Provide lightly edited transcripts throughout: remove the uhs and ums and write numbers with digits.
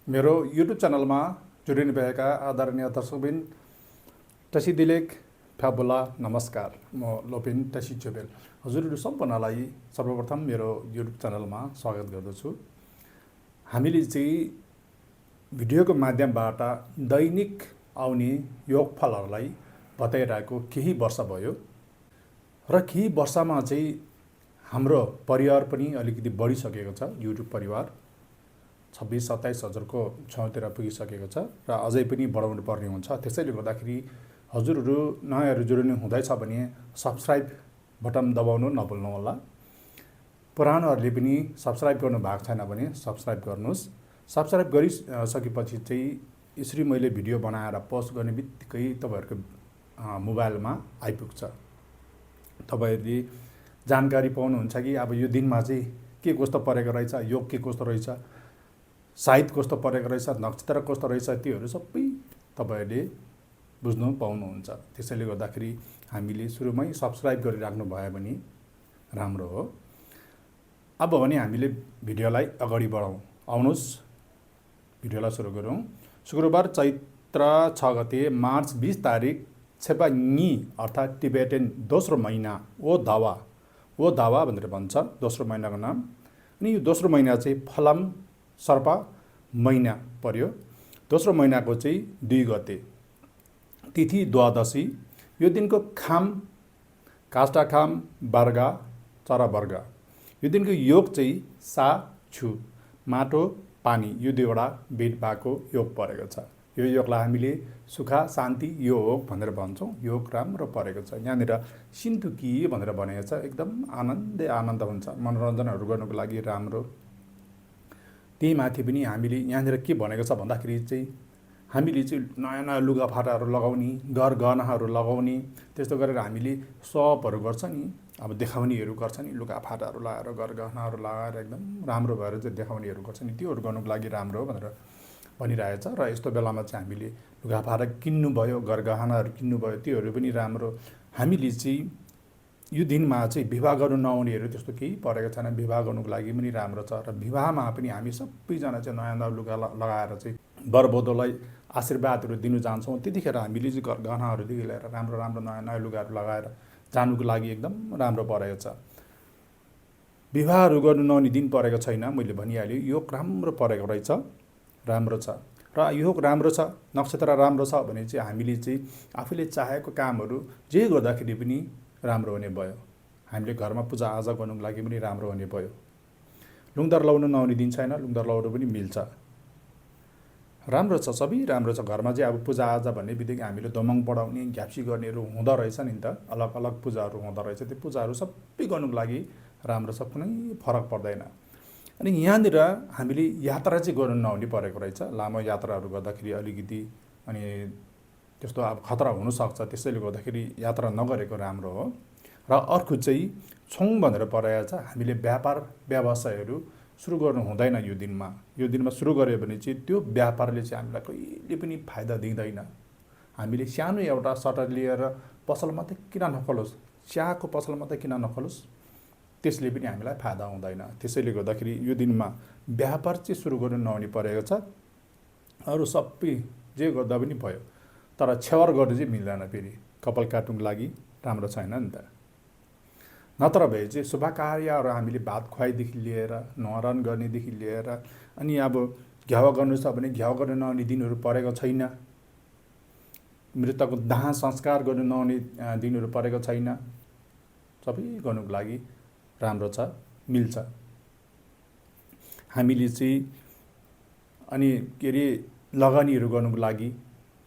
मेरो युट्युब च्यानलमा जोडिनुभएका आदरणीय दर्शकबिन टसी दिलेक फ्याबुला नमस्कार। म लोपिन टसी चोबेल हजुरहरू सम्पूर्णलाई सर्वप्रथम मेरो युट्युब च्यानलमा स्वागत गर्दछु। हामीले चाहिँ भिडियोको माध्यमबाट दैनिक आउने योगफलहरूलाई बताइरहेको केही वर्ष भयो र केही वर्षमा चाहिँ हाम्रो परिवार पनि अलिकति बढिसकेको छ। युट्युब परिवार 26-27 हजारको छेउतिर पुगिसकेको छ र अझै पनि बढाउनु पर्ने हुन्छ। त्यसैले गर्दाखेरि हजुरहरू नयाँहरू जोडिनु हुँदैछ भने सब्स्क्राइब बटन दबाउनु नभुल्नु होला। पुरानोहरूले पनि सब्स्क्राइब गर्नु भएको छैन भने सब्स्क्राइब गर्नुहोस्। सब्स्क्राइब गरिसकेपछि चाहिँ यसरी मैले भिडियो बनाएर पोस्ट गर्ने बित्तिकै तपाईँहरूको मोबाइलमा आइपुग्छ। तपाईँहरूले जानकारी पाउनुहुन्छ कि अब यो दिनमा चाहिँ के कस्तो परेको रहेछ, योग के कस्तो रहेछ, साहित्य कस्तो परेको रहेछ, नक्षत्र कस्तो रहेछ, त्योहरू सबै तपाईँहरूले बुझ्नु पाउनुहुन्छ। त्यसैले गर्दाखेरि हामीले सुरुमै सब्स्क्राइब गरिराख्नु भयो भने राम्रो हो। अब भने हामीले भिडियोलाई अगाडि बढाउँ। आउनुहोस् भिडियोलाई सुरु गरौँ। शुक्रबार चैत्र 6 गते मार्च 20 तारिक छेपाङ्गी अर्थात् टिबेटन दोस्रो महिना वो दावा भनेर भन्छ दोस्रो महिनाको नाम। अनि यो दोस्रो महिना चाहिँ फलाम सर्पा महिना पर्यो। दोस्रो महिनाको चाहिँ 2 गते तिथि द्वादशी। यो दिनको खाम काष्ठा खाम वर्गा चरा वर्ग। यो दिनको योग चाहिँ सा छु माटो पानी यो दुईवटा बेड भएको योग परेको छ। यो योगलाई हामीले सुख शान्ति योग भनेर भन्छौँ। योग राम्रो परेको छ। यहाँनिर सिन्धुकी भनेर भनेको छ। एकदम आनन्द हुन्छ। मनोरञ्जनहरू गर्नुको लागि राम्रो। त्यही माथि पनि हामीले यहाँनिर के भनेको छ भन्दाखेरि चाहिँ हामीले चाहिँ नयाँ नयाँ लुगाफाटाहरू लगाउने, गहनाहरू लगाउने, त्यस्तो गरेर हामीले सपहरू गर्छ नि, अब देखाउनेहरू गर्छ नि, लुगाफाटाहरू लगाएर गहनाहरू लगाएर एकदम राम्रो भएर चाहिँ देखाउनेहरू गर्छ नि, त्योहरू गर्नुको लागि राम्रो हो भनेर भनिरहेछ। र यस्तो बेलामा चाहिँ हामीले लुगाफाटा किन्नु भयो, गहनाहरू किन्नु भयो, त्योहरू पनि राम्रो। हामीले चाहिँ यो दिनमा चाहिँ विवाह गर्नु नआउनेहरू त्यस्तो केही परेको छैन। विवाह गर्नुको लागि पनि राम्रो छ। र विवाहमा पनि हामी सबैजना चाहिँ नयाँ नयाँ लुगा लगाएर चाहिँ वरवधुलाई आशीर्वादहरू दिनु जान्छौँ। त्यतिखेर हामीले चाहिँ गहनाहरूदेखि लिएर राम्रो राम्रो नयाँ नयाँ लुगाहरू लगाएर जानुको लागि एकदम राम्रो परेको छ। विवाहहरू गर्नु नआउने दिन परेको छैन। मैले भनिहालेँ योग राम्रो परेको रहेछ, राम्रो छ। र योग राम्रो छ, नक्षत्र राम्रो छ भने चाहिँ हामीले चाहिँ आफूले चाहेको कामहरू जे गर्दाखेरि पनि राम्रो हुने भयो। हामीले घरमा पूजाआजा गर्नुको लागि पनि राम्रो हुने भयो। लुङदर लाउनु नआउने दिन छैन, लुङदर लाउनु पनि मिल्छ। राम्रो छ, सबै राम्रो छ। घरमा चाहिँ अब पूजाआजा भन्ने बित्तिकै हामीले दोमङ पढाउने, घ्याप्सी गर्नेहरू हुँदो रहेछ नि त। अलग अलग पूजाहरू हुँदो रहेछ। त्यो पूजाहरू सबै गर्नुको लागि राम्रो छ, कुनै फरक पर्दैन। अनि यहाँनिर हामीले यात्रा चाहिँ गर्नु नहुने परेको रहेछ। लामो यात्राहरू गर्दाखेरि अलिकति अनि त्यस्तो अब खतरा हुनसक्छ। त्यसैले गर्दाखेरि यात्रा नगरेको राम्रो हो। र अर्को चाहिँ छौँ भनेर परेको छ। हामीले व्यापार व्यवसायहरू सुरु गर्नु हुँदैन यो दिनमा। यो दिनमा सुरु गऱ्यो भने चाहिँ त्यो व्यापारले चाहिँ हामीलाई कहिले पनि फाइदा दिँदैन। हामीले सानो एउटा सटर लिएर पसल मात्रै किन नखोलोस्, चियाको पसल मात्रै किन नखोलोस्, त्यसले पनि हामीलाई फाइदा हुँदैन। त्यसैले गर्दाखेरि यो दिनमा व्यापार चाहिँ सुरु गर्नु नहुने परेको छ। अरू सबै जे गर्दा पनि भयो, तर छेवर गर्नु चाहिँ मिल्दैन। फेरि कपाल काट्नुको लागि राम्रो छैन नि त। नत्र भए चाहिँ शुभ कार्यहरू हामीले भात खुवाइदेखि लिएर न्वारन गर्नेदेखि लिएर अनि अब घ्याउ गर्नु छ भने घ्याउ गर्नु नआउने दिनहरू परेको छैन। मृतकको दाह संस्कार गर्नु नआउने दिनहरू परेको छैन। सबै गर्नुको लागि राम्रो छ, मिल्छ। हामीले चाहिँ अनि के अरे लगानीहरू गर्नुको लागि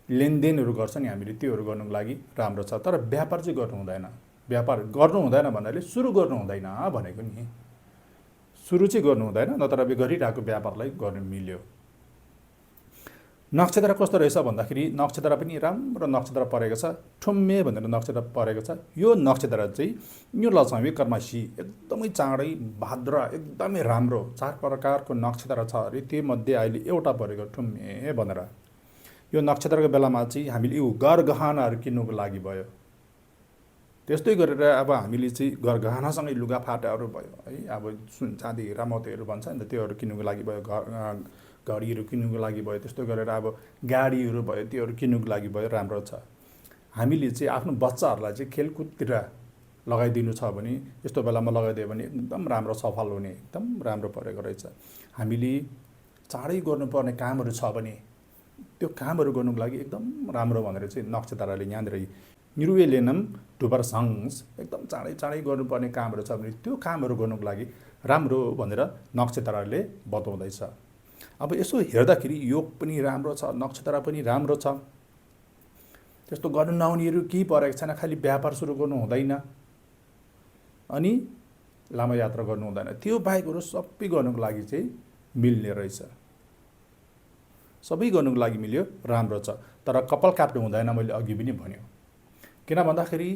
लेनदेनहरू गर्छ नि हामीले, त्योहरू गर्नुको लागि राम्रो छ। तर व्यापार चाहिँ गर्नु हुँदैन। व्यापार गर्नु हुँदैन भन्नाले सुरु गर्नु हुँदैन भनेको नि। सुरु चाहिँ गर्नु हुँदैन, नत्र अब गरिरहेको व्यापारलाई गर्नु मिल्यो। नक्षत्र कस्तो रहेछ भन्दाखेरि नक्षत्र पनि राम्रो नक्षत्र परेको छ। ठुम्मे भनेर नक्षत्र परेको छ। यो नक्षत्र चाहिँ यो लक्ष्मी कर्मासी एकदमै चाँडै भाद्र एकदमै राम्रो 4 प्रकारको नक्षत्र छ अरे, त्योमध्ये अहिले एउटा परेको ठुम्मे भनेर। यो नक्षत्रको बेलामा चाहिँ हामीले यो गहनाहरू किन्नुको लागि भयो। त्यस्तै गरेर अब हामीले चाहिँ गहनासँगै लुगाफाटाहरू भयो है, अब सुन चाँदी हिरा मोतीहरू भन्छ नि त, त्योहरू किन्नुको लागि भयो। घडीहरू किन्नुको लागि भयो, त्यस्तो गरेर अब गाडीहरू भयो, त्योहरू किन्नुको लागि भयो, राम्रो छ। हामीले चाहिँ आफ्नो बच्चाहरूलाई चाहिँ खेलकुदतिर लगाइदिनु छ भने, यस्तो बेलामा लगाइदियो भने एकदम राम्रो सफल हुने, एकदम राम्रो परेको रहेछ। हामीले चाँडै गर्नुपर्ने कामहरू छ भने त्यो कामहरू गर्नुको लागि एकदम राम्रो भनेर चाहिँ नक्षत्रले यहाँनिर निरुवेलेनम टुबरसङ्स एकदम चाँडै गर्नुपर्ने कामहरू छ भने त्यो कामहरू गर्नुको लागि राम्रो भनेर नक्षत्रले बताउँदैछ। अब यसो हेर्दाखेरि योग पनि राम्रो छ, नक्षत्र पनि राम्रो छ। त्यस्तो गर्नु नहुनेहरू केही परेको छैन, खालि व्यापार सुरु गर्नु हुँदैन अनि लामो यात्रा गर्नु हुँदैन। त्यो बाहेकहरू सबै गर्नुको लागि चाहिँ मिल्ने रहेछ, सबै गर्नुको लागि मिल्यो, राम्रो छ। तर कपाल काट्नु हुँदैन, मैले अघि पनि भन्यो। किन भन्दाखेरि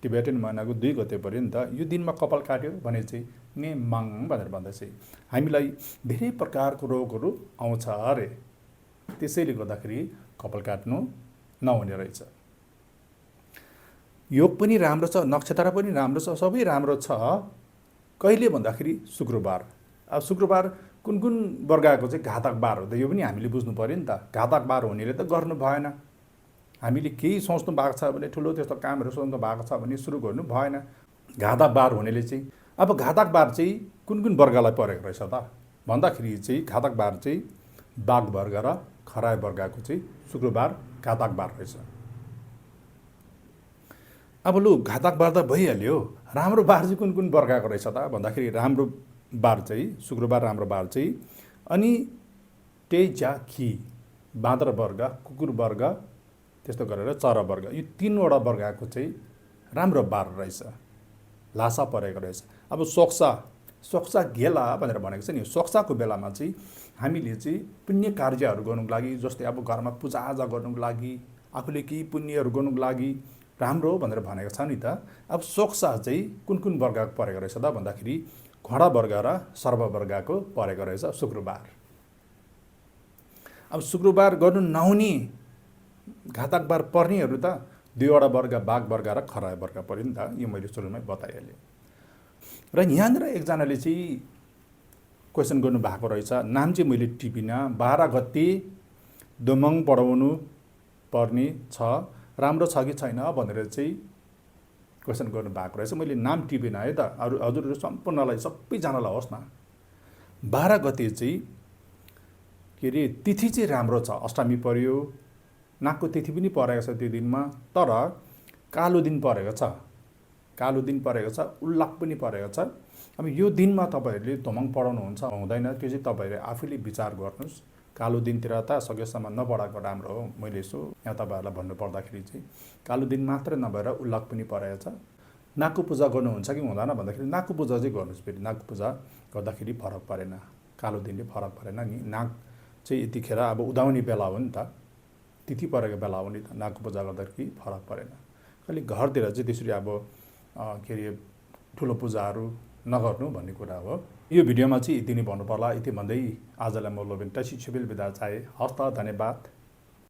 टिबेटन महिनाको 2 गते पऱ्यो नि त, यो दिनमा कपाल काट्यो भने चाहिँ नेमाङ भनेर भन्दैछ। हामीलाई धेरै प्रकारको रोगहरू आउँछ अरे, त्यसैले गर्दाखेरि कपाल काट्नु नहुने रहेछ। योग पनि राम्रो छ, नक्षत्र पनि राम्रो छ, सबै राम्रो छ। कहिले भन्दाखेरि शुक्रबार। अब शुक्रबार कुन वर्गको चाहिँ घातक बार हो त, यो पनि हामीले बुझ्नु पऱ्यो नि त। घातक बार हुनेले त गर्नु भएन। हामीले केही सोच्नु भएको छ भने, ठुलो त्यस्तो कामहरू सोच्नु भएको छ भने सुरु गर्नु भएन। घातक बार हुनेले चाहिँ, अब घातक बार चाहिँ कुन वर्गलाई परेको रहेछ त भन्दाखेरि चाहिँ घातक बार चाहिँ बाघ वर्ग र खराय वर्गको चाहिँ शुक्रबार घातक बार रहेछ। अब लु घातक बार त भइहाल्यो, राम्रो बार चाहिँ कुन वर्गको रहेछ त भन्दाखेरि राम्रो बार चाहिँ शुक्रबार राम्रो बार चाहिँ अनि टेजाखी बाँदर वर्ग, कुकुर वर्ग, त्यस्तो गरेर चरा वर्ग, यो 3वटा वर्गको चाहिँ राम्रो बार रहेछ, लासा परेको रहेछ। अब सोक्सा गेला भनेर भनेको छ नि, सोक्साको बेलामा चाहिँ हामीले चाहिँ पुण्य कार्यहरू गर्नुको लागि, जस्तै अब घरमा पूजाआजा गर्नुको लागि, आफूले केही पुण्यहरू गर्नुको लागि राम्रो भनेर भनेको छ नि त। अब सोक्सा चाहिँ कुन वर्गको परेको रहेछ त भन्दाखेरि घोडा वर्ग र सर्प वर्गको परेको रहेछ शुक्रबार। अब शुक्रबार गर्नु नहुने घातक बार पर्नेहरू त 2वटा वर्ग बाघ वर्ग र खराय वर्ग पऱ्यो नि त, यो मैले सुरुमै बताइहालेँ। र यहाँनिर एकजनाले चाहिँ क्वेसन गर्नु भएको रहेछ, नाम चाहिँ मैले टिपिनँ। 12 गते दोमङ पढाउनु पर्ने छ, राम्रो छ कि छैन भनेर चाहिँ क्वेसन गर्नु भएको रहेछ। मैले नाम टिपिनँ है त, हजुरहरू सम्पूर्णलाई, सबैजनालाई होस् न। 12 गते चाहिँ के अरे तिथि चाहिँ राम्रो छ, अष्टमी पर्यो, नागको तिथि पनि परेको छ त्यो दिनमा, तर कालो दिन परेको छ, उल्लाख पनि परेको छ। अब यो दिनमा तपाईँहरूले दोमङ पढाउनुहुन्छ हुँदैन, त्यो चाहिँ तपाईँहरूले आफैले विचार गर्नुहोस्। कालो दिनतिर त सकेसम्म नपढाएको राम्रो हो। मैले यसो यहाँ तपाईँहरूलाई भन्नुपर्दाखेरि चाहिँ कालो दिन मात्र नभएर उल्लाख पनि परेको छ। नागको पूजा गर्नुहुन्छ कि हुँदैन भन्दाखेरि नागको पूजा चाहिँ गर्नुहोस्। फेरि नागको पूजा गर्दाखेरि फरक परेन, कालो दिनले फरक परेन नि। नाग चाहिँ यतिखेर अब उदाउने बेला हो नि त, तिथि परेको बेला हो नि त, नागको पूजा गर्दाखेरि फरक परेन। खालि घरतिर चाहिँ त्यसरी अब के अरे ठुलो पूजाहरू नगर्नु भन्ने कुरा हो। यो भिडियोमा चाहिँ यति नै भन्नुपर्ला। यति भन्दै आजलाई म लोबेन टसी छुबेल बिदा चाहे। हस्त, धन्यवाद।